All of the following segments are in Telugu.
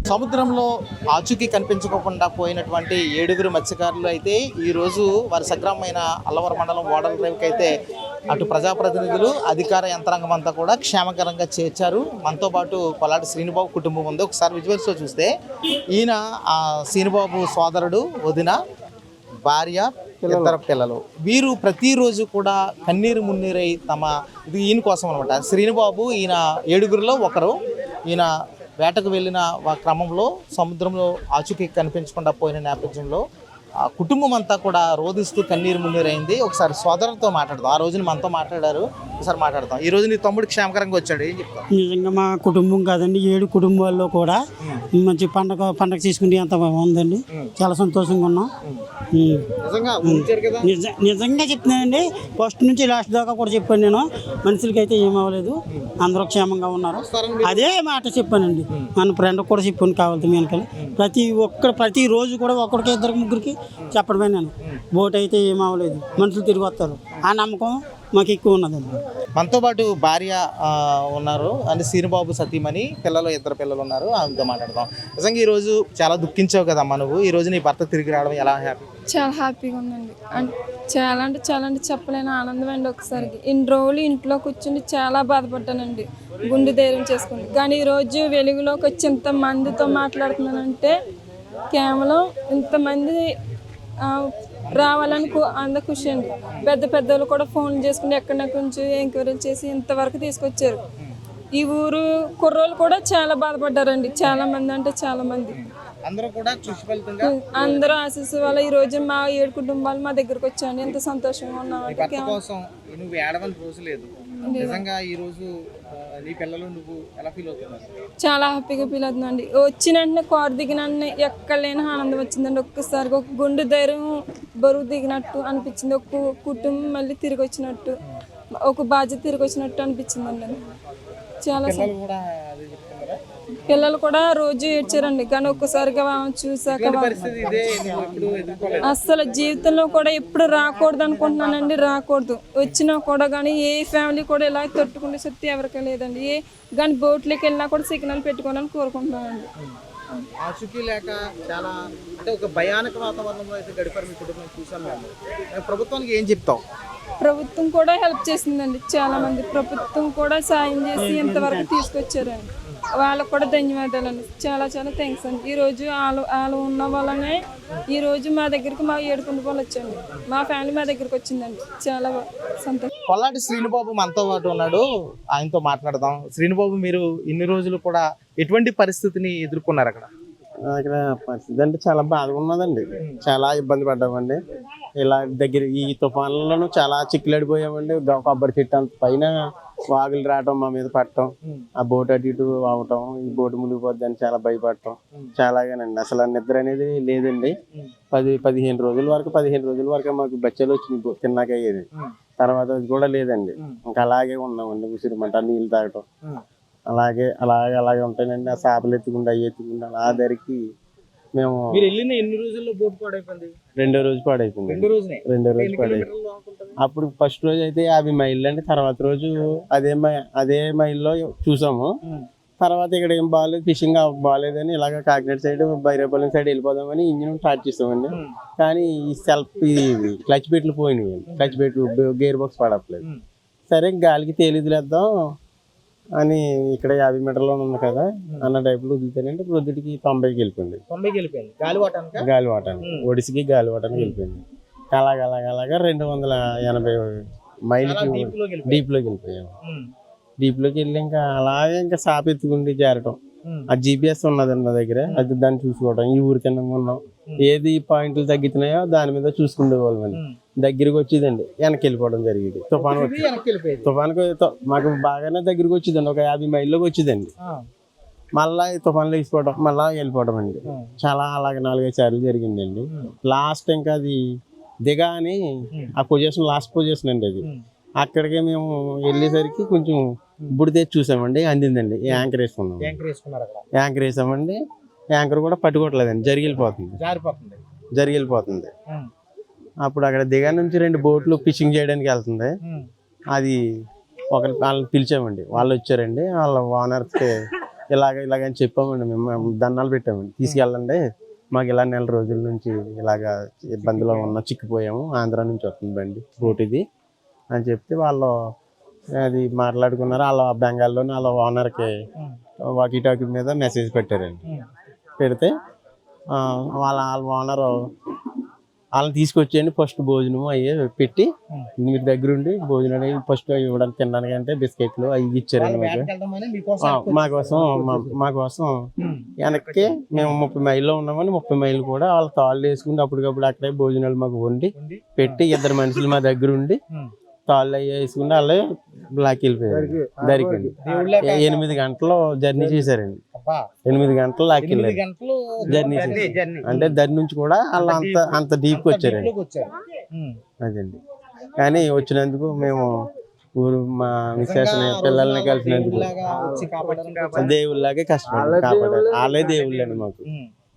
సముద్రంలో ఆచూకీ కనిపించకుండా పోయినటువంటి 7గురు మత్స్యకారులు అయితే ఈరోజు వారి సగ్రామైన అల్లవరం మండలం ఓడల రేవుకి అయితే అటు ప్రజాప్రతినిధులు అధికార యంత్రాంగం అంతా కూడా క్షేమకరంగా చేర్చారు. మనతో పాటు కొల్లాటి శ్రీనుబాబు కుటుంబం ఉంది. ఒకసారి విజువల్స్లో చూస్తే ఈయన శ్రీనుబాబు సోదరుడు, వదిన, భార్య, ఇద్దరు పిల్లలు. వీరు ప్రతిరోజు కూడా కన్నీరు మున్నీరై ఇది ఈయన కోసం అనమాట. శ్రీనుబాబు ఈయన 7గురిలో ఒకరు. ఈయన వేటకు వెళ్ళిన క్రమంలో సముద్రంలో ఆచూకీ కనిపించకుండా పోయిన నేపథ్యంలో కుటుంబం అంతా కూడా రోధిస్తూ కన్నీరు మున్నీరైంది. ఒకసారి సోదరులతో మాట్లాడదాం. ఆ రోజున మనతో మాట్లాడారు, ఒకసారి మాట్లాడదాం. ఈ రోజు నీ తమ్ముడు క్షేమకరంగా వచ్చాడు, ఏం చెప్తాం? నిజంగా మా కుటుంబం కాదండి, 7 కుటుంబాల్లో కూడా మంచి పండగ చేసుకుంటే అంత ఉందండి. చాలా సంతోషంగా ఉన్నాం. నిజంగా చెప్తున్నానండి, ఫస్ట్ నుంచి లాస్ట్ దాకా కూడా చెప్పాను నేను. మనుషులకి అయితే ఏమవ్వలేదు, అందరూ క్షేమంగా ఉన్నారు. అదే మాట చెప్పానండి, మన ఫ్రెండ్ కూడా చెప్పాను కావాలి వెనకాల. ప్రతి రోజు కూడా ఒకరికి ఇద్దరికి ముగ్గురికి చెప్పడమే నేను. బోట్ అయితే ఏమవ్వలేదు, మనుషులు తిరిగి వస్తారు, ఆ నమ్మకం మాకు ఎక్కువ ఉన్నదండి. మనతో పాటు భార్య ఉన్నారు, అంటే శ్రీనుబాబు సతీమణి, ఇద్దరు పిల్లలు ఉన్నారు. ఆమెతో మాట్లాడదాం. నిజంగా ఈరోజు చాలా దుఃఖించావు కదమ్మా నువ్వు. ఈరోజు నీ భర్త తిరిగి రావడం ఎలా హ్యాపీ? చాలా హ్యాపీగా ఉందండి. చాలా అంటే చెప్పలేని ఆనందం అండి. ఒకసారికి ఇన్ని రోజులు ఇంట్లో కూర్చుని చాలా బాధపడ్డానండి, గుండె ధైర్యం చేసుకుని. కానీ ఈరోజు వెలుగులోకి వచ్చి ఇంతమందితో మాట్లాడుతున్నానంటే కేవలం ఇంతమంది రావాలని అంత ఖుషి అండి. పెద్దలు కూడా ఫోన్ చేసుకుని ఎక్కడి నుంచి ఎంక్వైరీలు చేసి ఇంతవరకు తీసుకొచ్చారు. ఈ ఊరు కుర్రోళ్ళు కూడా చాలా బాధపడ్డారండి, చాలా మంది అంటే చాలా మంది. అందరూ ఆశీస్సు వల్ల ఈ రోజు మా 7 కుటుంబాలు మా దగ్గరకు వచ్చాయండి. ఎంత సంతోషంగా ఉన్నాం. చాలా హ్యాపీగా ఫీల్ అవుతుందండి. వచ్చిన వెంటనే కారు దిగిన వెంటనే ఎక్కడ లేని ఆనందం వచ్చిందండి. ఒక్కసారిగా ఒక గుండె ధైర్యం బరువు దిగినట్టు అనిపించింది. ఒక కుటుంబం మళ్ళీ తిరిగి వచ్చినట్టు, ఒక బాధ్యత తిరిగి వచ్చినట్టు అనిపించిందండి. చాలా పిల్లలు కూడా రోజు ఏడ్చారండి. కానీ ఒక్కసారిగా చూసాక అస్సలు జీవితంలో కూడా ఎప్పుడు రాకూడదు అనుకుంటున్నానండి, రాకూడదు. వచ్చినా కూడా కానీ ఏ ఫ్యామిలీ కూడా ఇలా తట్టుకునే శక్తి ఎవరికీ లేదండి. కానీ బోట్లోకి వెళ్ళినా కూడా సిగ్నల్ పెట్టుకోవాలని కోరుకుంటున్నానండి. ఆచూకీ లేక చాలా అంటే ఒక భయానక వాతావరణంలో అయితే గడిపారు మీ కుటుంబం చూసాం మేము. ప్రభుత్వానికి ఏం చెప్తావు? ప్రభుత్వం కూడా హెల్ప్ చేసిందండి, చాలా మంది ప్రభుత్వం కూడా సాయం చేసి ఇంతవరకు తీసుకొచ్చారండి. వాళ్ళకు కూడా ధన్యవాదాలండి. చాలా థ్యాంక్స్ అండి. ఈరోజు వాళ్ళు ఉన్న వల్లనే ఈరోజు మా దగ్గరికి మా 7 కుటుంబాలు వచ్చండి, మా ఫ్యామిలీ మా దగ్గరికి వచ్చిందండి. చాలా సంతోషం. కొల్లాటి శ్రీనుబాబు మనతో పాటు ఉన్నాడు, ఆయనతో మాట్లాడదాం. శ్రీనుబాబు, మీరు ఇన్ని రోజులు కూడా ఎటువంటి పరిస్థితిని ఎదుర్కొన్నారు అక్కడ? పరిస్థితి అంటే చాలా బాధగా ఉన్నదండి, చాలా ఇబ్బంది పడ్డామండి. ఇలా ఈ తుఫాన్లను చాలా చిక్కులడిపోయామండి. కొబ్బరి చెట్టు అంత పైన వాగులు రావటం, మా మీద పట్టడం, ఆ బోట్ అటు ఇటు అవటం, ఈ బోటు మునిగిపోద్దని చాలా భయపడటం. చాలాగానండి, అసలు నిద్ర అనేది లేదండి. 15 రోజుల వరకు మాకు బచ్చాలు వచ్చినాయి తిన్నాక అయ్యేది. తర్వాత అది కూడా లేదండి, ఇంకా అలాగే ఉన్నామండి. ఉసిరిమంట నీళ్ళు తాగటం అలాగే ఉంటానండి. ఆ చేపలు ఎత్తుకుండా అలా ధరికి మేము ఎన్ని రోజుల్లో బోట్ పాడైపోయింది? రెండో రోజు పాడైపోయింది. అప్పుడు ఫస్ట్ రోజు అయితే 50 మైళ్ళు అండి. తర్వాత రోజు అదే మైల్లో చూసాము. తర్వాత ఇక్కడ ఏం బాగాలేదు, ఫిషింగ్ బాగాలేదని ఇలాగ కాకినాడ సైడ్, బైరాపాలెం సైడ్ వెళ్ళిపోదామని ఇంజిన్ స్టార్ట్ చేసామండి. కానీ ఈ క్లచ్ పెట్లు పోయినాయి, క్లచ్ పెట్లు గేర్ బాక్స్ పడట్లేదు. సరే గాలికి తేలిదిలేద్దాం అని ఇక్కడ 50 మీటర్లో ఉంది కదా అన్న టైపులో వదిలితేనంటే ప్రొద్దుటికి 90కి వెళ్ళిపోయింది. గాలివాటానికి ఒడిసికి గాలివాటానికి వెళ్ళిపోయింది. అలాగా 280 మైళ్ళకి డీప్లోకి వెళ్ళిపోయాము. డీప్లోకి వెళ్ళి ఇంకా సాప్ ఎత్తుకుండి చేరటం. ఆ GPS ఉన్నదండి నా దగ్గర, అది దాన్ని చూసుకోవడం. ఈ ఊరికన్నా ఉన్నాం, ఏది పాయింట్లు తగ్గుతున్నాయో దాని మీద చూసుకునే వాళ్ళమండి. దగ్గరికి వచ్చేదండి, వెనక్కి వెళ్ళిపోవడం జరిగేది. తుఫాన్కి మాకు బాగానే దగ్గరికి వచ్చేదండి, ఒక 50 మైళ్ళలోకి వచ్చేదండి. మళ్ళా ఈ తుఫాన్లో వేసిపోవడం, మళ్ళా వెళ్ళిపోవడం అండి. చాలా అలాగే 4-5 సార్లు జరిగిందండి. లాస్ట్ ఇంకా అది దిగా అని ఆ పొజిషన్, లాస్ట్ పొజిషన్ అండి అది. అక్కడికి మేము వెళ్ళేసరికి కొంచెం బుడితే చూసామండి, అందిందండి. యాంకర్ వేసామండి. యాంకర్ కూడా పట్టుకోవట్లేదండి, జరిగిపోతుంది. అప్పుడు అక్కడ దిగా నుంచి 2 బోట్లు ఫిషింగ్ చేయడానికి వెళ్తుంది. అది వాళ్ళని పిలిచామండి, వాళ్ళు వచ్చారండి. వాళ్ళ ఓనర్కి ఇలాగని చెప్పామండి. మేము దండాలు పెట్టామండి, తీసుకెళ్ళండి మాకు ఇలా నెల రోజుల నుంచి ఇలాగా ఇబ్బందిలో ఉన్న చిక్కిపోయాము, ఆంధ్ర నుంచి వస్తుంది బండి బోటిది అని చెప్తే వాళ్ళు అది మాట్లాడుకున్నారు. వాళ్ళ బెంగాల్లోని వాళ్ళ ఓనర్కి వాకీ టాకీ మీద మెసేజ్ పెట్టారండి. పెడితే వాళ్ళ ఓనరు వాళ్ళని తీసుకొచ్చేయండి, ఫస్ట్ భోజనం అయ్యే పెట్టి మీరు దగ్గరుండి భోజనం అనేది ఫస్ట్ ఇవ్వడానికి తినడానికి అంటే బిస్కెట్లు అవి ఇచ్చారండి మాకోసం వెనక్కి మేము 30 మైల్లో ఉన్నామని 30 మైళ్ళు కూడా వాళ్ళ తాళ్ళు వేసుకుంటే అప్పటికప్పుడు అక్కడే భోజనాలు మాకు వండి పెట్టి 2 మనుషులు మా దగ్గర ఉండి తాళ్ళు అవి వేసుకుంటే వాళ్ళే బ్లాక్ వెళ్ళిపోయారు. దరికండి 8 గంటలు జర్నీ చేశారండి. 8 గంటలు లాక్కెళ్ళారు జర్నీ అంటే దరి నుంచి కూడా వాళ్ళు అంత డీప్కి వచ్చారండి. అదండి. కానీ వచ్చినందుకు మేము ఊరు మా విశేషమైన పిల్లల్ని కలిసినందుకు దేవుళ్ళలాగే కష్టపడి కాపాడారు. వాళ్ళే దేవుళ్ళు అండి మాకు.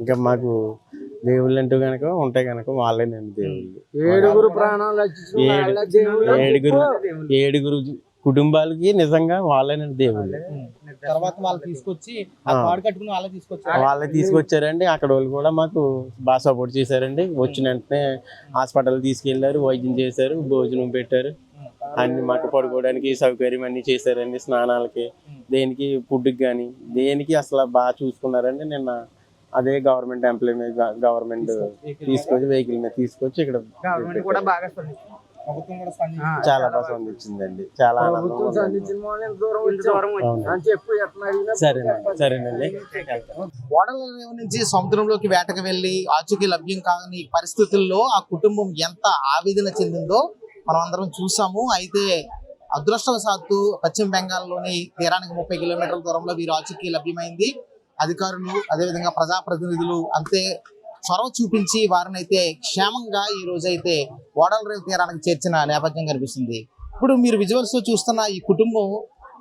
ఇంకా మాకు దేవుళ్ళు అంటూ కనుక ఉంటే కనుక వాళ్ళేనండి దేవుళ్ళు. 7 ప్రాణాలు 7 కుటుంబాలకి నిజంగా వాళ్ళేనండి దేవుళ్ళు. తర్వాత వాళ్ళు తీసుకొచ్చి వాళ్ళే తీసుకొచ్చారండి. అక్కడ వాళ్ళు కూడా మాకు బాగా సపోర్ట్ చేశారండి. వచ్చిన వెంటనే హాస్పిటల్ తీసుకెళ్లారు, వైద్యం చేశారు, భోజనం పెట్టారు, అన్ని మాకు పడుకోవడానికి సౌకర్యం అన్ని చేశారండి. స్నానాలకి దేనికి ఫుడ్కి కానీ దేనికి అసలు బాగా చూసుకున్నారండి. నిన్న అదే గవర్నమెంట్ ఎంప్లాయీ మీద గవర్నమెంట్ తీసుకొచ్చి వెహికల్ మీద తీసుకొచ్చి ఇక్కడ చాలా బాగా స్పందించిందండి. చాలా సరేనండి. ఓడల నుంచి సముద్రంలోకి వేటకు వెళ్లి ఆచూకీ లభ్యం కాని పరిస్థితుల్లో ఆ కుటుంబం ఎంత ఆవేదన చెందిందో మనం అందరం చూసాము. అయితే అదృష్టవశాత్తు పశ్చిమ బెంగాల్లోని తీరానికి 30 కిలోమీటర్ల దూరంలో వీరు ఆచూకీ లభ్యమైంది. అధికారులు అదేవిధంగా ప్రజాప్రతినిధులు అంతే చొరవ చూపించి వారిని అయితే క్షేమంగా ఈ రోజైతే ఓడల రేవు తీరానికి చేర్చిన నేపథ్యం కనిపిస్తుంది. ఇప్పుడు మీరు విజువల్స్ చూస్తున్న ఈ కుటుంబం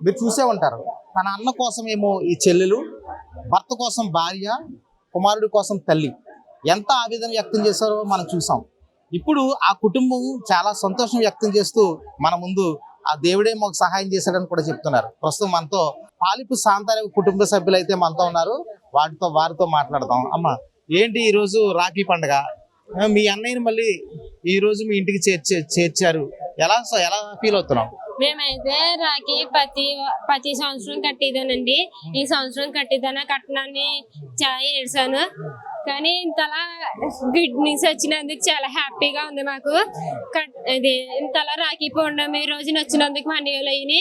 మీరు చూసే ఉంటారు. తన అన్న కోసమేమో ఈ చెల్లెలు, భర్త కోసం భార్య, కుమారుడి కోసం తల్లి ఎంత ఆవేదన వ్యక్తం చేశారో మనం చూసాం. ఇప్పుడు ఆ కుటుంబం చాలా సంతోషం వ్యక్తం చేస్తూ మన ముందు ఆ దేవుడే మాకు సహాయం చేశాడని కూడా చెప్తున్నారు. ప్రస్తుతం మనతో పాలిపు శాంతారావు కుటుంబ సభ్యులు అయితే మనతో ఉన్నారు. వారితో మాట్లాడదాం. అమ్మ, ఏంటి ఈ రోజు రాఖీ పండుగ, మీ అన్నయ్యని మళ్ళీ ఈ రోజు మీ ఇంటికి చేర్చారు, ఎలా ఫీల్ అవుతున్నాం? మేమైతే రాఖీ ప్రతి సంవత్సరం కట్టేదానండి. ఈ సంవత్సరం కట్టడాన్ని చాలా ఏడ్చాను. కానీ ఇంతలా గుడ్ న్యూస్ వచ్చినందుకు చాలా హ్యాపీగా ఉంది మాకు. ఇంతలా రాఖీ పౌర్ణమి రోజున వచ్చినందుకు మా అన్నయ్యలు అయ్యి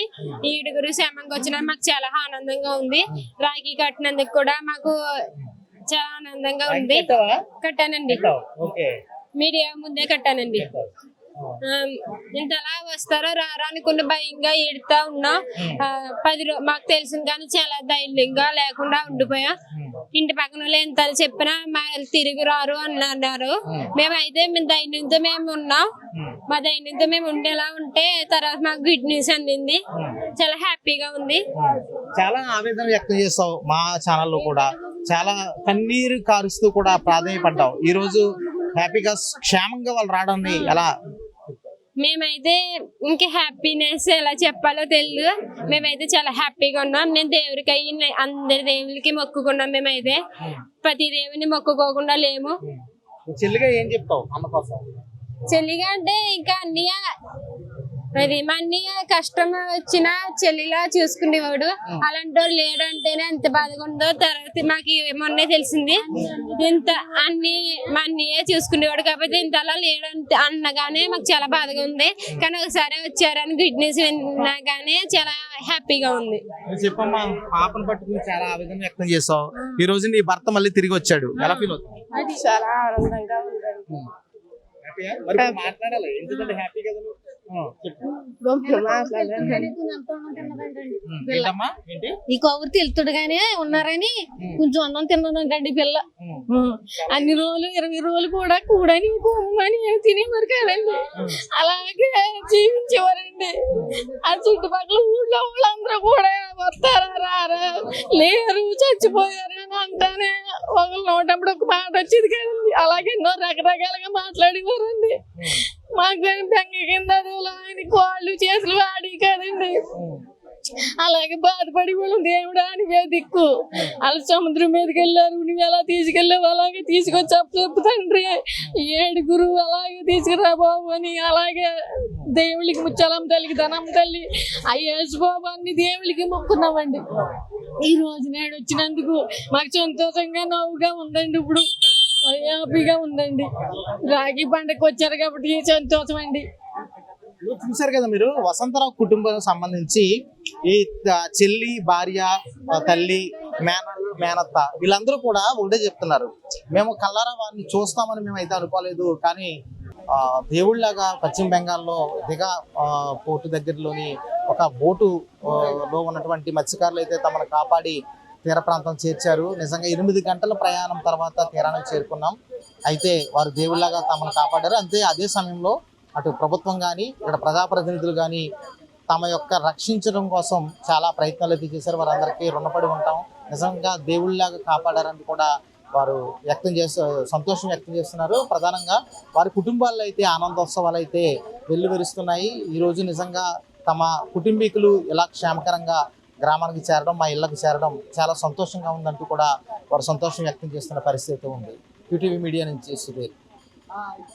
7 క్షేమంగా వచ్చినందుకు మాకు చాలా ఆనందంగా ఉంది. రాఖీ కట్టినందుకు కూడా మాకు చాలా ఆనందంగా ఉంది. కట్టానండి, మీడియా ముందే కట్టానండి. ఇంతలా వస్తారో రారా అనుకున్న భయంగా ఏడుతా ఉన్నాం. మాకు తెలిసిన కానీ చాలా ధైర్యంగా లేకుండా ఉండిపోయా. ఇంటి పక్కన వాళ్ళు ఎంత చెప్పినా మా తిరిగి రారు అన్నారు. మేమైతే ధైర్యంతో మేము ఉన్నాం. మా ధైర్యంతో మేము ఉండేలా ఉంటే తర్వాత మాకు గుడ్ న్యూస్ అందింది. చాలా హ్యాపీగా ఉంది. చాలా ఆవేదన వ్యక్తం చేస్తావు. మా ఛానల్లో కూడా చాలా కన్నీరు కారుస్తూ కూడా ప్రాధాన్యపడ్డావు. ఈ రోజు హ్యాపీగా క్షేమంగా వాళ్ళు రావడాన్ని ఎలా? మేమైతే ఇంకా హ్యాపీనెస్ ఎలా చెప్పాలో తెలియదు. మేమైతే చాలా హ్యాపీగా ఉన్నాం. నేను దేవుడికి అయ్యి అందరి దేవుళ్ళకి మొక్కుకున్నాం. మేమైతే ప్రతి దేవుని మొక్కుకోకుండా లేము. చెల్లిగా ఏం చెప్తావు అన్న కోసం? చెల్లిగా అంటే ఇంకా అన్నయ్య మా అన్నయ్య కష్టం వచ్చినా చెల్లిలా చూసుకునేవాడు. అలాంటి వాడు లేడు అంటేనే ఎంత బాధగా ఉందో తర్వాత మాకు మొన్నే తెలిసింది. ఇంత మా అన్నయ్య చూసుకునేవాడు కాబట్టి ఇంత అలా లేడు అన్నగానే మాకు చాలా బాధగా ఉంది. కానీ ఒకసారి వచ్చారని గుడ్ న్యూస్ విన్నాగానే చాలా హ్యాపీగా ఉంది. చెప్పమ్మా, పాపను పట్టుకుని చాలా ఆవేదన వ్యక్తం చేస్తావు. ఈ రోజు నీ భర్త మళ్ళీ తిరిగి వచ్చాడు, ఎలా ఫీల్ అవుతుంది? చాలా ఆనందంగా ఉందండి. మాట్లాడాలి ఎందుకంటే హ్యాపీ కదా. ఈ కౌరు తెలుతుడుగానే ఉన్నారని కొంచెం అన్నం తిన్నానంటండి పిల్ల. అన్ని రోజులు 20 రోజులు కూడా కూడని కొమ్మని తినేవారు కదండి. అలాగే జీవించేవారండి. ఆ చుట్టుపక్కల ఊళ్ళో వాళ్ళందరూ కూడా వస్తారా రారా లేరు చచ్చిపోయారు అని అంటానే ఒకళ్ళు నోటప్పుడు ఒక మాట వచ్చేది కదండి. అలాగే ఎన్నో రకరకాలుగా మాట్లాడేవారండి. మాకు బెంగ కింద ఆయన కాళ్ళు చేతులు ఆడి కదండి. అలాగే బాధపడి వాళ్ళు దేవుడా నువ్వే దిక్కు వాళ్ళు సముద్రం మీదకి వెళ్ళారు నువ్వు ఎలా తీసుకెళ్ళావు అలాగే తీసుకొచ్చి చెప్పు తండ్రి 7 అలాగే తీసుకురా బాబు అని అలాగే దేవుళ్ళకి ముచ్చలమ్మ తల్లికి ధనమ్మ తల్లి ఆ యేసు బాబు అన్ని దేవుళ్ళకి మొక్కున్నామండి. ఈ రోజు నాడు వచ్చినందుకు మాకు సంతోషంగా నవ్వుగా ఉందండి. ఇప్పుడు హ్యాపీగా ఉందండి. రాఖీ పండగకి వచ్చారు కాబట్టి సంతోషం అండి. చూశారు కదా మీరు, వసంతరావు కుటుంబం సంబంధించి ఈ చెల్లి, భార్య, తల్లి, మేనల్లు, మేనత్త వీళ్ళందరూ కూడా ఒకటే చెప్తున్నారు, మేము కల్లారా వారిని చూస్తామని మేము అయితే అనుకోలేదు, కానీ దేవుళ్ళలాగా పశ్చిమ బెంగాల్లో దిగా పోర్టు దగ్గరలోని ఒక బోటు లో ఉన్నటువంటి మత్స్యకారులు అయితే తమను కాపాడి తీర ప్రాంతం చేర్చారు. నిజంగా 8 గంటల ప్రయాణం తర్వాత తీరానికి చేరుకున్నాం. అయితే వారు దేవుళ్ళలాగా తమను కాపాడారు. అంతే అదే సమయంలో అటు ప్రభుత్వం కానీ ఇక్కడ ప్రజాప్రతినిధులు కానీ తమ యొక్క రక్షించడం కోసం చాలా ప్రయత్నాలు అయితే చేశారు. వారందరికీ రుణపడి ఉంటాం. నిజంగా దేవుళ్ళలాగా కాపాడారని కూడా వారు సంతోషం వ్యక్తం చేస్తున్నారు. ప్రధానంగా వారి కుటుంబాల్లో అయితే ఆనందోత్సవాలు అయితే వెల్లువెరుస్తున్నాయి. ఈరోజు నిజంగా తమ కుటుంబీకులు ఇలా క్షేమకరంగా గ్రామానికి చేరడం, మా ఇళ్లకు చేరడం చాలా సంతోషంగా ఉందంటూ కూడా వారు సంతోషం వ్యక్తం చేస్తున్న పరిస్థితి ఉంది. QTV మీడియా నుంచి సుధీర్.